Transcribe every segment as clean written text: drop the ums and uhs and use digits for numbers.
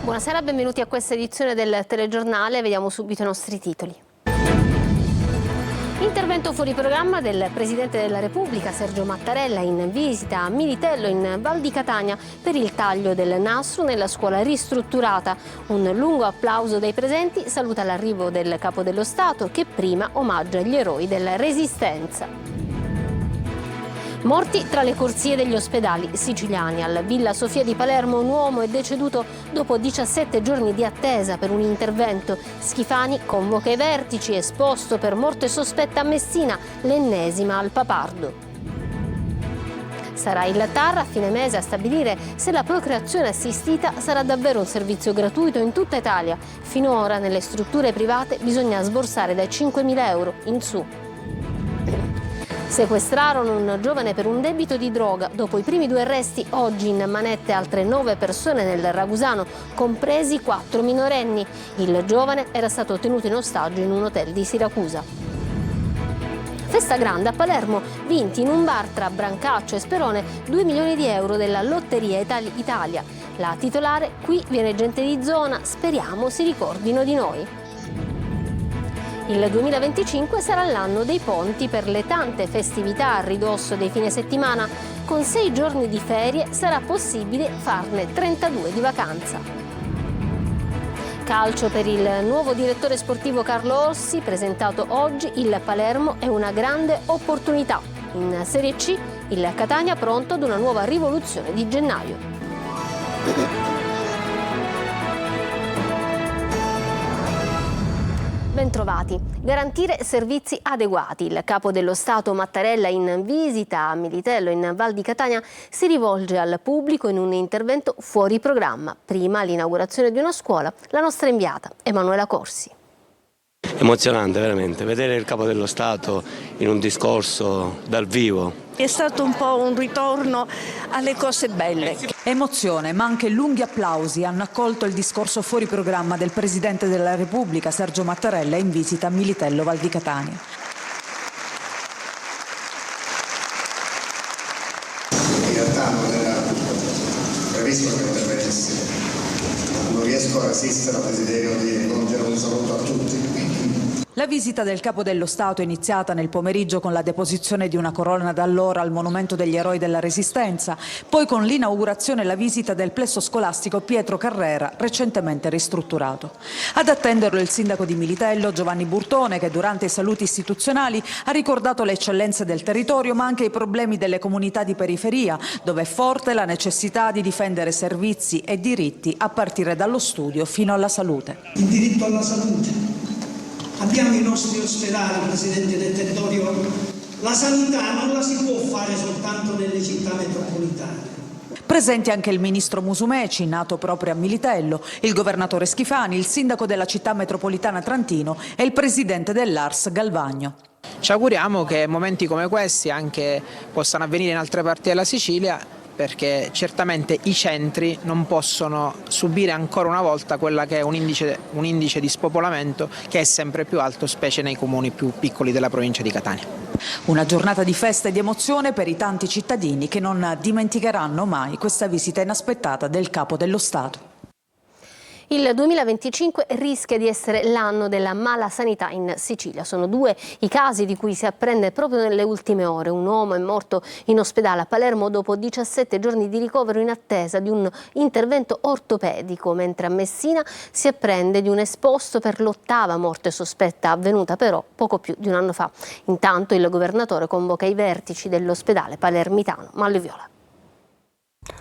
Buonasera, benvenuti a questa edizione del telegiornale. Vediamo subito i nostri titoli. Intervento fuori programma del Presidente della Repubblica Sergio Mattarella in visita a Militello in Val di Catania per il taglio del nastro nella scuola ristrutturata. Un lungo applauso dei presenti saluta l'arrivo del Capo dello Stato che prima omaggia gli eroi della Resistenza. Morti tra le corsie degli ospedali siciliani. Alla Villa Sofia di Palermo un uomo è deceduto dopo 17 giorni di attesa per un intervento. Schifani convoca i vertici, esposto per morte sospetta a Messina, l'ennesima al Papardo. Sarà il TAR a fine mese a stabilire se la procreazione assistita sarà davvero un servizio gratuito in tutta Italia. Finora nelle strutture private bisogna sborsare dai 5.000 euro in su. Sequestrarono un giovane per un debito di droga. Dopo i primi 2 arresti, oggi in manette altre 9 persone nel Ragusano, compresi 4 minorenni. Il giovane era stato tenuto in ostaggio in un hotel di Siracusa. Festa grande a Palermo, vinti in un bar tra Brancaccio e Sperone 2 milioni di euro della Lotteria Italia. La titolare: qui viene gente di zona, speriamo si ricordino di noi. Il 2025 sarà l'anno dei ponti per le tante festività a ridosso dei fine settimana. Con 6 giorni di ferie sarà possibile farne 32 di vacanza. Calcio per il nuovo direttore sportivo Carlo Orsi, presentato oggi. Il Palermo è una grande opportunità. In Serie C il Catania pronto ad una nuova rivoluzione di gennaio. Bentrovati. Garantire servizi adeguati. Il Capo dello Stato Mattarella, in visita a Militello in Val di Catania, si rivolge al pubblico in un intervento fuori programma. Prima l'inaugurazione di una scuola, la nostra inviata Emanuela Corsi. Emozionante veramente, vedere il Capo dello Stato in un discorso dal vivo. È stato un po' un ritorno alle cose belle. Emozione, ma anche lunghi applausi hanno accolto il discorso fuori programma del Presidente della Repubblica Sergio Mattarella in visita a Militello Val di Catania. In realtà non era previsto che intervenisse, non riesco a resistere al desiderio di rivolgere un saluto a tutti. La visita del Capo dello Stato è iniziata nel pomeriggio con la deposizione di una corona d'alloro al Monumento degli Eroi della Resistenza, poi con l'inaugurazione e la visita del plesso scolastico Pietro Carrera, recentemente ristrutturato. Ad attenderlo il sindaco di Militello, Giovanni Burtone, che durante i saluti istituzionali ha ricordato le eccellenze del territorio, ma anche i problemi delle comunità di periferia, dove è forte la necessità di difendere servizi e diritti a partire dallo studio fino alla salute. Il diritto alla salute. Abbiamo i nostri ospedali, Presidente del territorio. La sanità non la si può fare soltanto nelle città metropolitane. Presenti anche il ministro Musumeci, nato proprio a Militello, il governatore Schifani, il sindaco della città metropolitana Trantino e il presidente dell'ARS Galvagno. Ci auguriamo che momenti come questi anche possano avvenire in altre parti della Sicilia, perché certamente i centri non possono subire ancora una volta quella che è un indice di spopolamento che è sempre più alto, specie nei comuni più piccoli della provincia di Catania. Una giornata di festa e di emozione per i tanti cittadini che non dimenticheranno mai questa visita inaspettata del Capo dello Stato. Il 2025 rischia di essere l'anno della mala sanità in Sicilia. Sono 2 i casi di cui si apprende proprio nelle ultime ore. Un uomo è morto in ospedale a Palermo dopo 17 giorni di ricovero in attesa di un intervento ortopedico, mentre a Messina si apprende di un esposto per l'8ª morte sospetta, avvenuta però poco più di un anno fa. Intanto il governatore convoca i vertici dell'ospedale palermitano. Manlio Viola.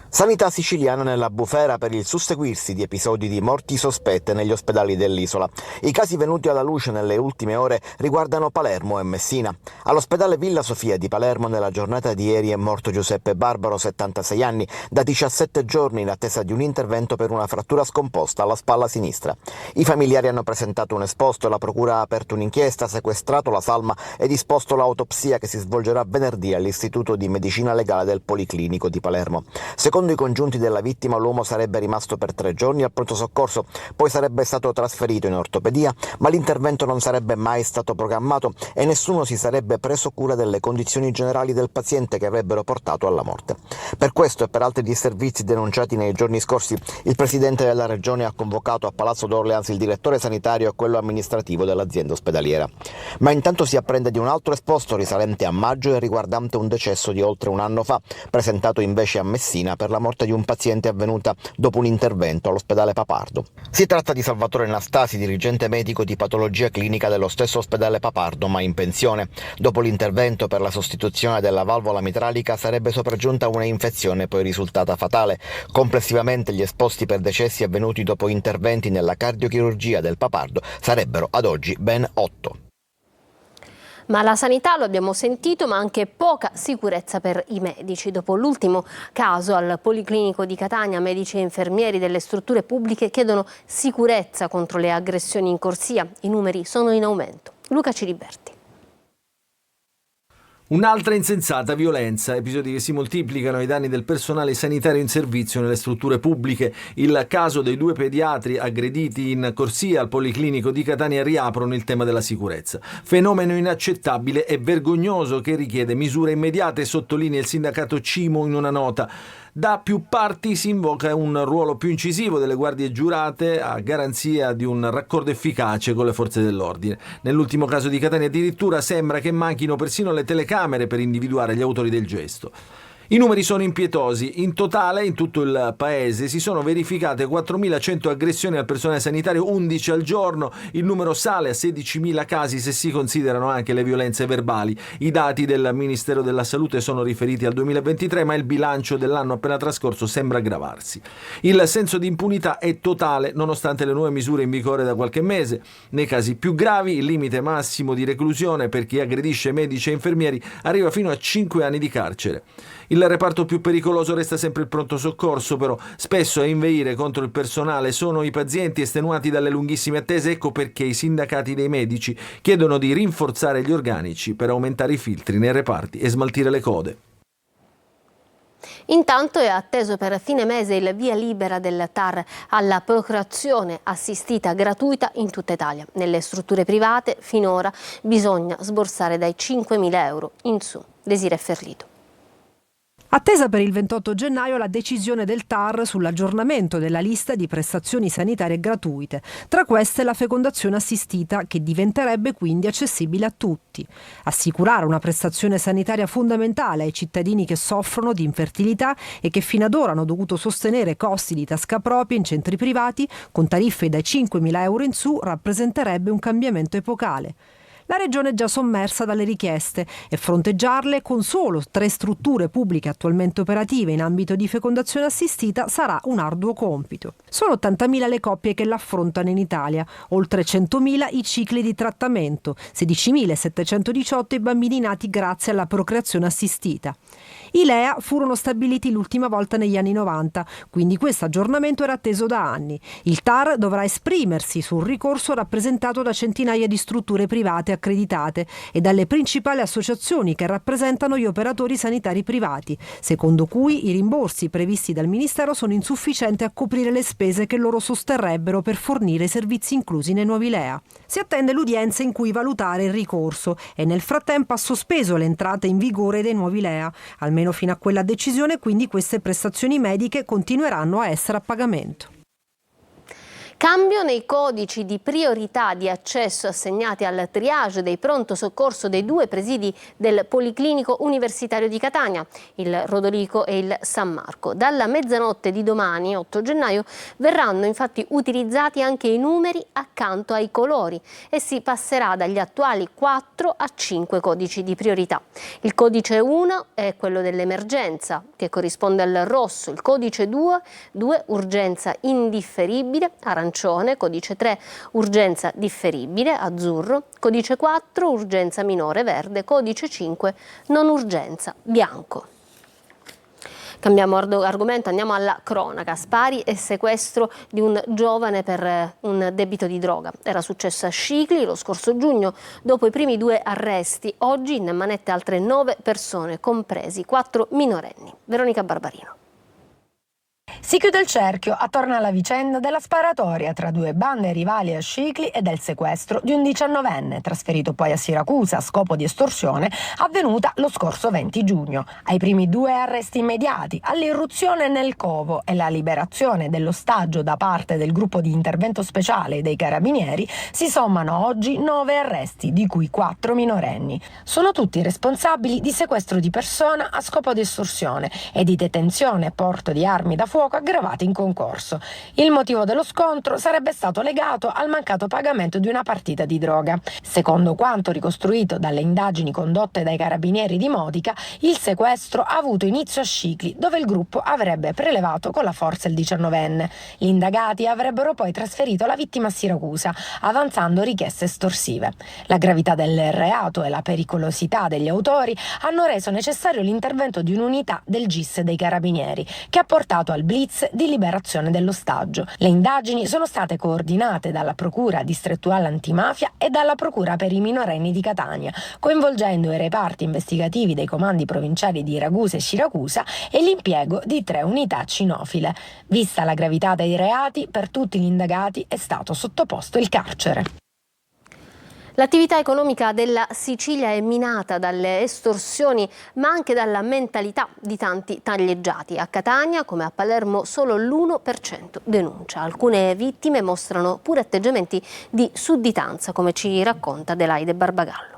Sanità siciliana nella bufera per il susseguirsi di episodi di morti sospette negli ospedali dell'isola. I casi venuti alla luce nelle ultime ore riguardano Palermo e Messina. All'ospedale Villa Sofia di Palermo nella giornata di ieri è morto Giuseppe Barbaro, 76 anni, da 17 giorni in attesa di un intervento per una frattura scomposta alla spalla sinistra. I familiari hanno presentato un esposto, la procura ha aperto un'inchiesta, sequestrato la salma e disposto l'autopsia che si svolgerà venerdì all'Istituto di Medicina Legale del Policlinico di Palermo. Secondo Secondo i congiunti della vittima, l'uomo sarebbe rimasto per 3 giorni al pronto soccorso, poi sarebbe stato trasferito in ortopedia, ma l'intervento non sarebbe mai stato programmato e nessuno si sarebbe preso cura delle condizioni generali del paziente che avrebbero portato alla morte. Per questo e per altri disservizi denunciati nei giorni scorsi, il presidente della regione ha convocato a Palazzo d'Orleans il direttore sanitario e quello amministrativo dell'azienda ospedaliera. Ma intanto si apprende di un altro esposto risalente a maggio e riguardante un decesso di oltre un anno fa, presentato invece a Messina per la morte di un paziente avvenuta dopo un intervento all'ospedale Papardo. Si tratta di Salvatore Nastasi, dirigente medico di patologia clinica dello stesso ospedale Papardo, ma in pensione. Dopo l'intervento per la sostituzione della valvola mitralica sarebbe sopraggiunta una infezione poi risultata fatale. Complessivamente gli esposti per decessi avvenuti dopo interventi nella cardiochirurgia del Papardo sarebbero ad oggi ben 8. Ma la sanità, lo abbiamo sentito, ma anche poca sicurezza per i medici. Dopo l'ultimo caso al Policlinico di Catania, medici e infermieri delle strutture pubbliche chiedono sicurezza contro le aggressioni in corsia. I numeri sono in aumento. Luca Ciriberti. Un'altra insensata violenza, episodi che si moltiplicano ai danni del personale sanitario in servizio nelle strutture pubbliche. Il caso dei 2 pediatri aggrediti in corsia al Policlinico di Catania riaprono il tema della sicurezza. Fenomeno inaccettabile e vergognoso che richiede misure immediate, sottolinea il sindacato CIMO in una nota. Da più parti si invoca un ruolo più incisivo delle guardie giurate a garanzia di un raccordo efficace con le forze dell'ordine. Nell'ultimo caso di Catania addirittura sembra che manchino persino le telecamere per individuare gli autori del gesto. I numeri sono impietosi. In totale, in tutto il paese, si sono verificate 4.100 aggressioni al personale sanitario, 11 al giorno. Il numero sale a 16.000 casi se si considerano anche le violenze verbali. I dati del Ministero della Salute sono riferiti al 2023, ma il bilancio dell'anno appena trascorso sembra aggravarsi. Il senso di impunità è totale, nonostante le nuove misure in vigore da qualche mese. Nei casi più gravi, il limite massimo di reclusione per chi aggredisce medici e infermieri arriva fino a 5 anni di carcere. Il reparto più pericoloso resta sempre il pronto soccorso, però spesso a inveire contro il personale sono i pazienti estenuati dalle lunghissime attese. Ecco perché i sindacati dei medici chiedono di rinforzare gli organici per aumentare i filtri nei reparti e smaltire le code. Intanto è atteso per fine mese il via libera del TAR alla procreazione assistita gratuita in tutta Italia. Nelle strutture private finora bisogna sborsare dai 5.000 euro in su. Desiree Ferlito. Attesa per il 28 gennaio la decisione del TAR sull'aggiornamento della lista di prestazioni sanitarie gratuite. Tra queste la fecondazione assistita, che diventerebbe quindi accessibile a tutti. Assicurare una prestazione sanitaria fondamentale ai cittadini che soffrono di infertilità e che fino ad ora hanno dovuto sostenere costi di tasca propria in centri privati con tariffe dai 5.000 euro in su rappresenterebbe un cambiamento epocale. La Regione è già sommersa dalle richieste e fronteggiarle con solo 3 strutture pubbliche attualmente operative in ambito di fecondazione assistita sarà un arduo compito. Sono 80.000 le coppie che l'affrontano in Italia, oltre 100.000 i cicli di trattamento, 16.718 i bambini nati grazie alla procreazione assistita. I LEA furono stabiliti l'ultima volta negli anni 90, quindi questo aggiornamento era atteso da anni. Il TAR dovrà esprimersi sul ricorso rappresentato da centinaia di strutture private accreditate e dalle principali associazioni che rappresentano gli operatori sanitari privati, secondo cui i rimborsi previsti dal Ministero sono insufficienti a coprire le spese che loro sosterrebbero per fornire i servizi inclusi nei nuovi LEA. Si attende l'udienza in cui valutare il ricorso e nel frattempo ha sospeso l'entrata in vigore dei nuovi LEA, almeno fino a quella decisione, quindi queste prestazioni mediche continueranno a essere a pagamento. Cambio nei codici di priorità di accesso assegnati al triage dei pronto soccorso dei 2 presidi del Policlinico Universitario di Catania, il Rodolico e il San Marco. Dalla mezzanotte di domani, 8 gennaio, verranno infatti utilizzati anche i numeri accanto ai colori e si passerà dagli attuali 4 a 5 codici di priorità. Il codice 1 è quello dell'emergenza, che corrisponde al rosso, il codice 2 urgenza indifferibile, arancione, codice 3 urgenza differibile, azzurro, codice 4 urgenza minore, verde, codice 5 non urgenza, bianco. Cambiamo argomento, andiamo alla cronaca. Spari e sequestro di un giovane per un debito di droga. Era successo a Scicli lo scorso giugno. Dopo i primi 2 arresti, oggi in manette altre 9 persone, compresi 4 minorenni. Veronica Barbarino. Si chiude il cerchio attorno alla vicenda della sparatoria tra due bande rivali a Scicli e del sequestro di un 19enne, trasferito poi a Siracusa a scopo di estorsione, avvenuta lo scorso 20 giugno. Ai primi 2 arresti immediati, all'irruzione nel covo e la liberazione dell'ostaggio da parte del gruppo di intervento speciale dei Carabinieri, si sommano oggi 9 arresti, di cui 4 minorenni. Sono tutti responsabili di sequestro di persona a scopo di estorsione e di detenzione e porto di armi da fuoco aggravati in concorso. Il motivo dello scontro sarebbe stato legato al mancato pagamento di una partita di droga. Secondo quanto ricostruito dalle indagini condotte dai Carabinieri di Modica, il sequestro ha avuto inizio a Scicli, dove il gruppo avrebbe prelevato con la forza il 19enne. Gli indagati avrebbero poi trasferito la vittima a Siracusa, avanzando richieste estorsive. La gravità del reato e la pericolosità degli autori hanno reso necessario l'intervento di un'unità del GIS dei Carabinieri, che ha portato al blitz di liberazione dell'ostaggio. Le indagini sono state coordinate dalla Procura Distrettuale Antimafia e dalla Procura per i minorenni di Catania, coinvolgendo i reparti investigativi dei comandi provinciali di Ragusa e Siracusa e l'impiego di 3 unità cinofile. Vista la gravità dei reati, per tutti gli indagati è stato sottoposto il carcere. L'attività economica della Sicilia è minata dalle estorsioni, ma anche dalla mentalità di tanti taglieggiati. A Catania, come a Palermo, solo l'1% denuncia. Alcune vittime mostrano pure atteggiamenti di sudditanza, come ci racconta Adelaide Barbagallo.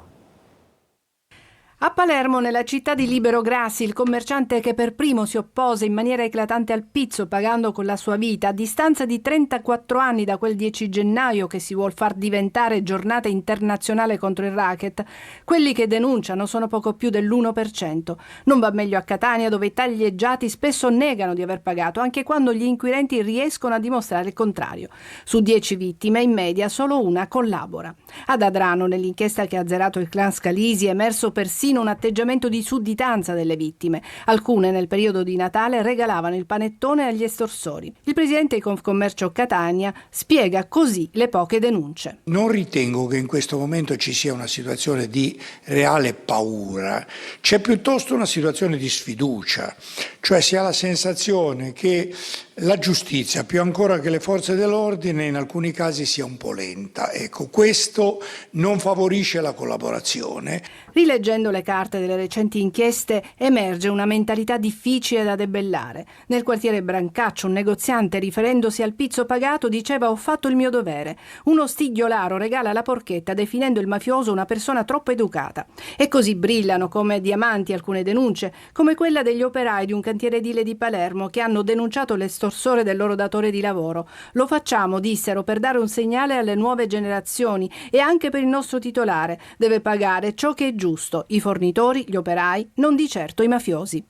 A Palermo, nella città di Libero Grassi, il commerciante che per primo si oppose in maniera eclatante al pizzo, pagando con la sua vita, a distanza di 34 anni da quel 10 gennaio che si vuol far diventare giornata internazionale contro il racket, quelli che denunciano sono poco più dell'1%. Non va meglio a Catania, dove i taglieggiati spesso negano di aver pagato, anche quando gli inquirenti riescono a dimostrare il contrario. Su 10 vittime, in media, solo una collabora. Ad Adrano, nell'inchiesta che ha azzerato il clan Scalisi, è emerso persino un atteggiamento di sudditanza delle vittime. Alcune nel periodo di Natale regalavano il panettone agli estorsori. Il presidente di Confcommercio Catania spiega così le poche denunce. Non ritengo che in questo momento ci sia una situazione di reale paura, c'è piuttosto una situazione di sfiducia, cioè si ha la sensazione che la giustizia, più ancora che le forze dell'ordine, in alcuni casi sia un po' lenta. Ecco, questo non favorisce la collaborazione. Rileggendo le carte delle recenti inchieste emerge una mentalità difficile da debellare. Nel quartiere Brancaccio un negoziante, riferendosi al pizzo pagato, diceva: «Ho fatto il mio dovere». Uno stigliolaro regala la porchetta definendo il mafioso una persona troppo educata. E così brillano come diamanti alcune denunce, come quella degli operai di un cantiere edile di Palermo che hanno denunciato l'estorsore del loro datore di lavoro. «Lo facciamo», dissero, «per dare un segnale alle nuove generazioni e anche per il nostro titolare. Deve pagare ciò che è giusto, i fornitori, gli operai, non di certo i mafiosi».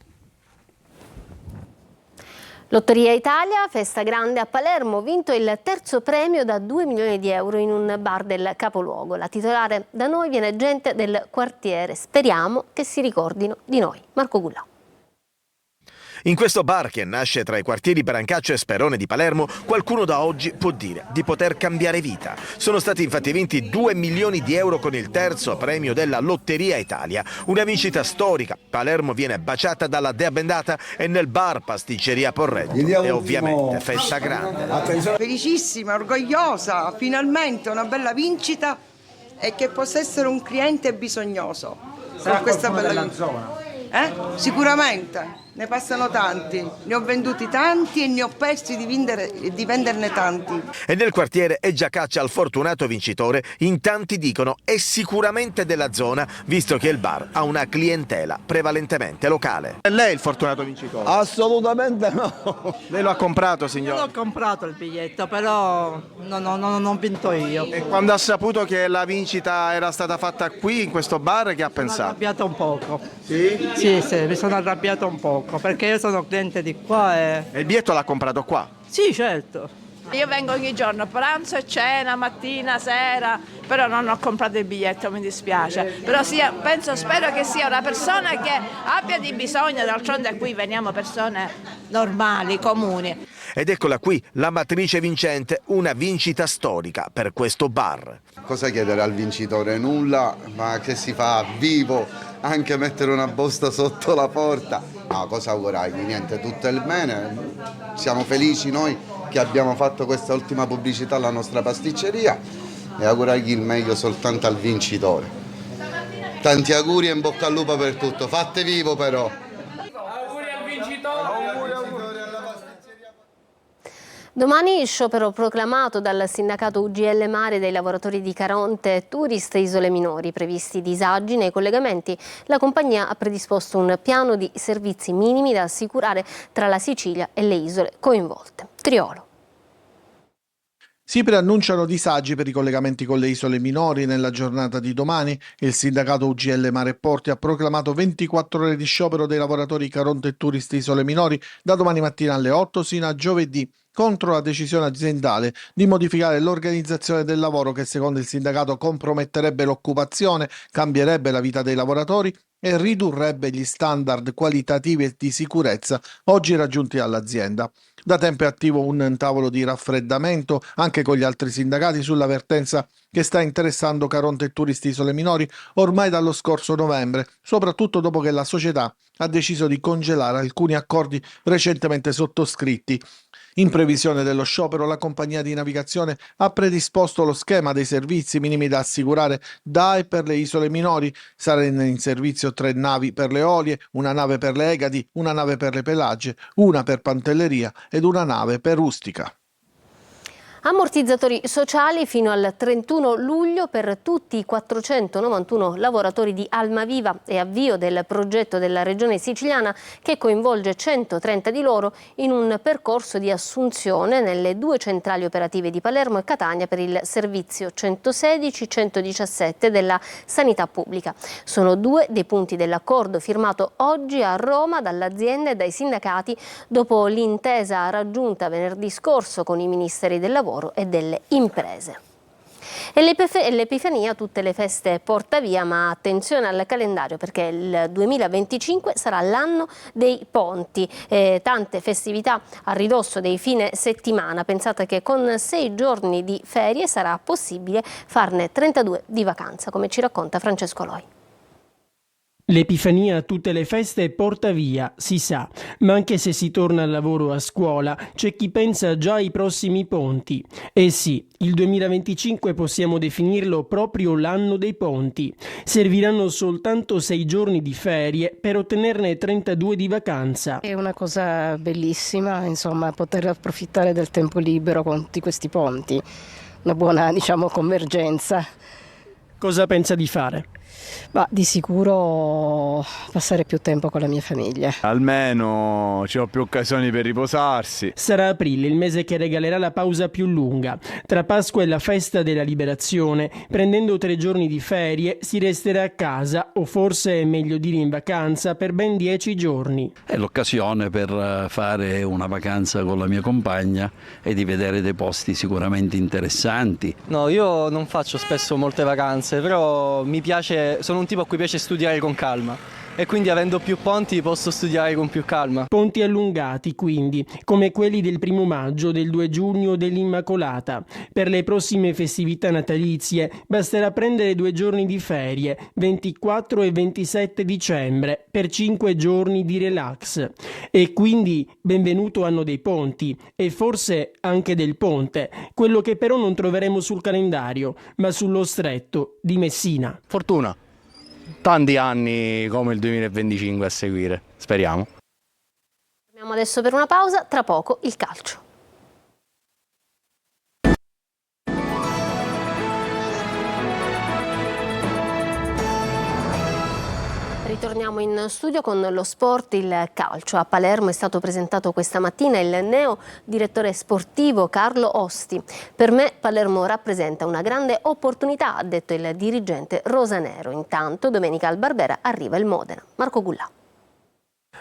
Lotteria Italia, festa grande a Palermo, vinto il 3° premio da 2 milioni di euro in un bar del capoluogo. La titolare: da noi viene gente del quartiere, speriamo che si ricordino di noi. Marco Gullà. In questo bar, che nasce tra i quartieri Brancaccio e Sperone di Palermo, qualcuno da oggi può dire di poter cambiare vita. Sono stati infatti vinti 2 milioni di euro con il 3° premio della Lotteria Italia, una vincita storica. Palermo viene baciata dalla Dea Bendata e nel bar Pasticceria Porretto. E ovviamente festa grande. Felicissima, orgogliosa, finalmente una bella vincita e che possa essere un cliente bisognoso. Sarà questa bella della zona? Sicuramente. Ne passano tanti, ne ho venduti tanti e ne ho persi di venderne tanti. E nel quartiere è già caccia al fortunato vincitore, in tanti dicono è sicuramente della zona, visto che il bar ha una clientela prevalentemente locale. È lei il fortunato vincitore? Assolutamente no. Lei lo ha comprato, signore? Io l'ho comprato il biglietto, però non ho vinto io. E quando ha saputo che la vincita era stata fatta qui, in questo bar, che ha pensato? Mi sono arrabbiato un poco. Sì? Sì, mi sono arrabbiato un poco, perché io sono cliente di qua e... E il biglietto l'ha comprato qua? Sì, certo. Io vengo ogni giorno, pranzo e cena, mattina, sera, però non ho comprato il biglietto, mi dispiace. Però spero che sia una persona che abbia di bisogno, d'altronde qui veniamo persone normali, comuni. Ed eccola qui, la matrice vincente, una vincita storica per questo bar. Cosa chiedere al vincitore? Nulla, ma che si fa vivo, anche mettere una busta sotto la porta. No, cosa augurargli? Niente, tutto il bene. Siamo felici noi che abbiamo fatto questa ultima pubblicità alla nostra pasticceria e augurargli il meglio soltanto al vincitore. Tanti auguri e in bocca al lupo per tutto. Fate vivo però. Auguri al vincitore. Domani sciopero proclamato dal sindacato UGL Mare dei lavoratori di Caronte Tourist Isole Minori. Previsti disagi nei collegamenti, la compagnia ha predisposto un piano di servizi minimi da assicurare tra la Sicilia e le isole coinvolte. Triolo. Si preannunciano disagi per i collegamenti con le isole minori nella giornata di domani. Il sindacato UGL Mare e Porti ha proclamato 24 ore di sciopero dei lavoratori Caronte Tourist Isole Minori da domani mattina alle 8 sino a giovedì, contro la decisione aziendale di modificare l'organizzazione del lavoro che secondo il sindacato comprometterebbe l'occupazione, cambierebbe la vita dei lavoratori e ridurrebbe gli standard qualitativi e di sicurezza oggi raggiunti dall'azienda. Da tempo è attivo un tavolo di raffreddamento anche con gli altri sindacati sulla vertenza che sta interessando Caronte e Tourist Isole Minori ormai dallo scorso novembre, soprattutto dopo che la società ha deciso di congelare alcuni accordi recentemente sottoscritti. In previsione dello sciopero, la compagnia di navigazione ha predisposto lo schema dei servizi minimi da assicurare da e per le isole minori. Saranno in servizio 3 navi per le olie, una nave per le Egadi, una nave per le Pelagie, una per Pantelleria ed una nave per Ustica. Ammortizzatori sociali fino al 31 luglio per tutti i 491 lavoratori di Almaviva e avvio del progetto della Regione Siciliana che coinvolge 130 di loro in un percorso di assunzione nelle 2 centrali operative di Palermo e Catania per il servizio 116-117 della sanità pubblica. Sono 2 dei punti dell'accordo firmato oggi a Roma dall'azienda e dai sindacati dopo l'intesa raggiunta venerdì scorso con i ministeri del lavoro e delle imprese. E l'Epifania tutte le feste porta via, ma attenzione al calendario perché il 2025 sarà l'anno dei ponti, tante festività a ridosso dei fine settimana. Pensate che con 6 giorni di ferie sarà possibile farne 32 di vacanza, come ci racconta Francesco Loi. L'Epifania a tutte le feste porta via, si sa, ma anche se si torna al lavoro o a scuola, c'è chi pensa già ai prossimi ponti. E sì, il 2025 possiamo definirlo proprio l'anno dei ponti. Serviranno soltanto 6 giorni di ferie per ottenerne 32 di vacanza. È una cosa bellissima, insomma, poter approfittare del tempo libero con tutti questi ponti. Una buona, convergenza. Cosa pensa di fare? Ma di sicuro passare più tempo con la mia famiglia. Almeno ci ho più occasioni per riposarsi. Sarà aprile il mese che regalerà la pausa più lunga. Tra Pasqua e la festa della Liberazione, prendendo 3 giorni di ferie, si resterà a casa, o forse è meglio dire in vacanza, per ben 10 giorni. È l'occasione per fare una vacanza con la mia compagna e di vedere dei posti sicuramente interessanti. No, io non faccio spesso molte vacanze, però mi piace. Sono un tipo a cui piace studiare con calma e quindi avendo più ponti posso studiare con più calma. Ponti allungati quindi, come quelli del 1 maggio, del 2 giugno o dell'Immacolata. Per le prossime festività natalizie basterà prendere 2 giorni di ferie, 24 e 27 dicembre, per 5 giorni di relax. E quindi benvenuto anno dei ponti e forse anche del ponte, quello che però non troveremo sul calendario, ma sullo stretto di Messina. Fortuna. Tanti anni come il 2025 a seguire, speriamo. Torniamo adesso per una pausa, tra poco il calcio. Ritorniamo in studio con lo sport, il calcio. A Palermo è stato presentato questa mattina il neo direttore sportivo Carlo Osti. Per me Palermo rappresenta una grande opportunità, ha detto il dirigente rosanero. Intanto domenica al Barbera arriva il Modena. Marco Gullà.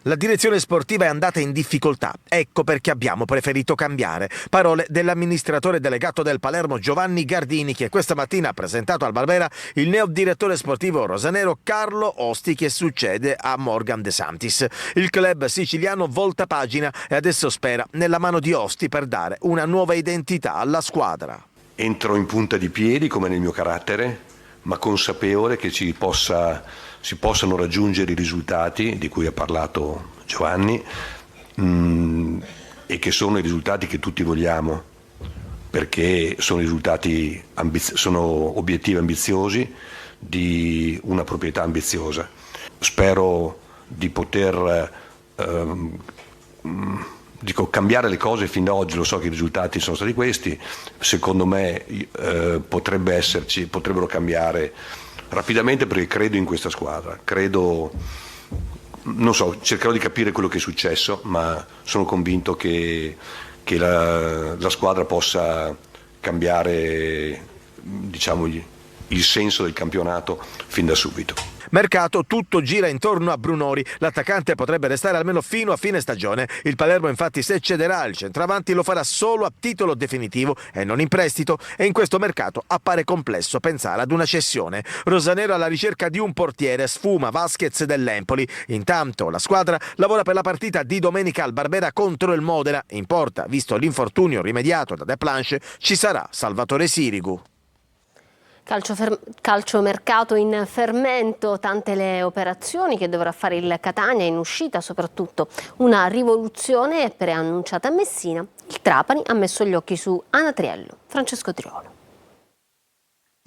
La direzione sportiva è andata in difficoltà, ecco perché abbiamo preferito cambiare. Parole dell'amministratore delegato del Palermo Giovanni Gardini, che questa mattina ha presentato al Barbera il neo direttore sportivo rosanero Carlo Osti, che succede a Morgan De Santis. Il club siciliano volta pagina e adesso spera nella mano di Osti per dare una nuova identità alla squadra. Entro in punta di piedi come nel mio carattere, ma consapevole che si possano raggiungere i risultati di cui ha parlato Giovanni e che sono i risultati che tutti vogliamo, perché sono risultati sono obiettivi ambiziosi di una proprietà ambiziosa. Spero di poter cambiare le cose fin da oggi. Lo so che i risultati sono stati questi, secondo me potrebbero cambiare rapidamente, perché credo in questa squadra, cercherò di capire quello che è successo, ma sono convinto che la squadra possa cambiare, diciamo, il senso del campionato fin da subito. Mercato, tutto gira intorno a Brunori. L'attaccante potrebbe restare almeno fino a fine stagione. Il Palermo infatti, se cederà il centravanti, lo farà solo a titolo definitivo e non in prestito, e in questo mercato appare complesso pensare ad una cessione. Rosanero alla ricerca di un portiere, sfuma Vasquez dell'Empoli. Intanto la squadra lavora per la partita di domenica al Barbera contro il Modena. In porta, visto l'infortunio rimediato da De Planche, ci sarà Salvatore Sirigu. Calciomercato in fermento, tante le operazioni che dovrà fare il Catania, in uscita soprattutto una rivoluzione preannunciata a Messina. Il Trapani ha messo gli occhi su Anatriello. Francesco Triolo.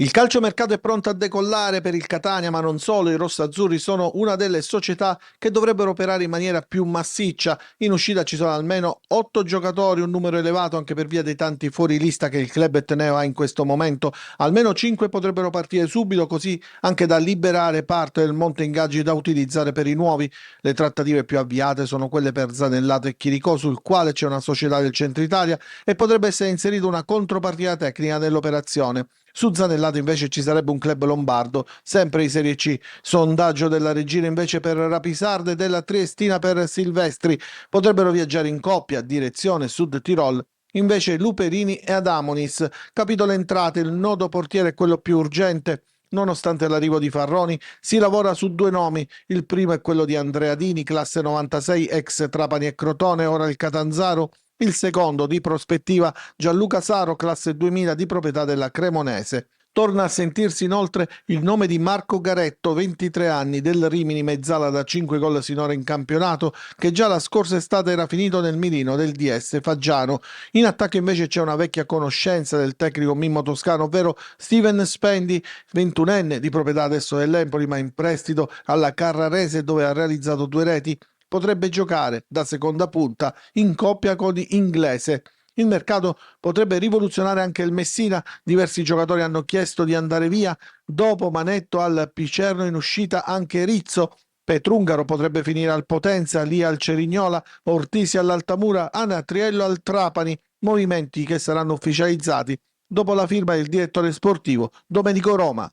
Il calciomercato è pronto a decollare per il Catania, ma non solo. I rossazzurri sono una delle società che dovrebbero operare in maniera più massiccia. In uscita ci sono almeno 8 giocatori, un numero elevato anche per via dei tanti fuorilista che il club etneo ha in questo momento. Almeno 5 potrebbero partire subito, così anche da liberare parte del monte ingaggi da utilizzare per i nuovi. Le trattative più avviate sono quelle per Zanellato e Chiricò, sul quale c'è una società del centro Italia e potrebbe essere inserita una contropartita tecnica nell'operazione. Su Zanellato invece ci sarebbe un club lombardo, sempre di Serie C. Sondaggio della regina invece per Rapisarda e della Triestina per Silvestri. Potrebbero viaggiare in coppia, direzione Sud Tirol. Invece Luperini e Adamonis. Capitolo entrate, il nodo portiere è quello più urgente. Nonostante l'arrivo di Farroni, si lavora su 2 nomi. Il primo è quello di Andrea Dini, classe 96, ex Trapani e Crotone, ora il Catanzaro. Il secondo, di prospettiva, Gianluca Saro, classe 2000, di proprietà della Cremonese. Torna a sentirsi inoltre il nome di Marco Garetto, 23 anni, del Rimini, mezzala da 5 gol sinora in campionato, che già la scorsa estate era finito nel mirino del DS Faggiano. In attacco invece c'è una vecchia conoscenza del tecnico Mimmo Toscano, ovvero Steven Spendi, 21enne, di proprietà adesso dell'Empoli, ma in prestito alla Carrarese, dove ha realizzato 2 reti. Potrebbe giocare da seconda punta in coppia con Inglese. Il mercato potrebbe rivoluzionare anche il Messina. Diversi giocatori hanno chiesto di andare via. Dopo Manetto al Picerno, in uscita anche Rizzo. Petrungaro potrebbe finire al Potenza, Lia al Cerignola, Ortisi all'Altamura, Anatriello al Trapani. Movimenti che saranno ufficializzati dopo la firma del direttore sportivo Domenico Roma.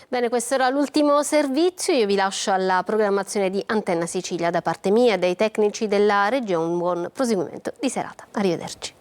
Bene, questo era l'ultimo servizio, io vi lascio alla programmazione di Antenna Sicilia. Da parte mia e dei tecnici della regia un buon proseguimento di serata. Arrivederci.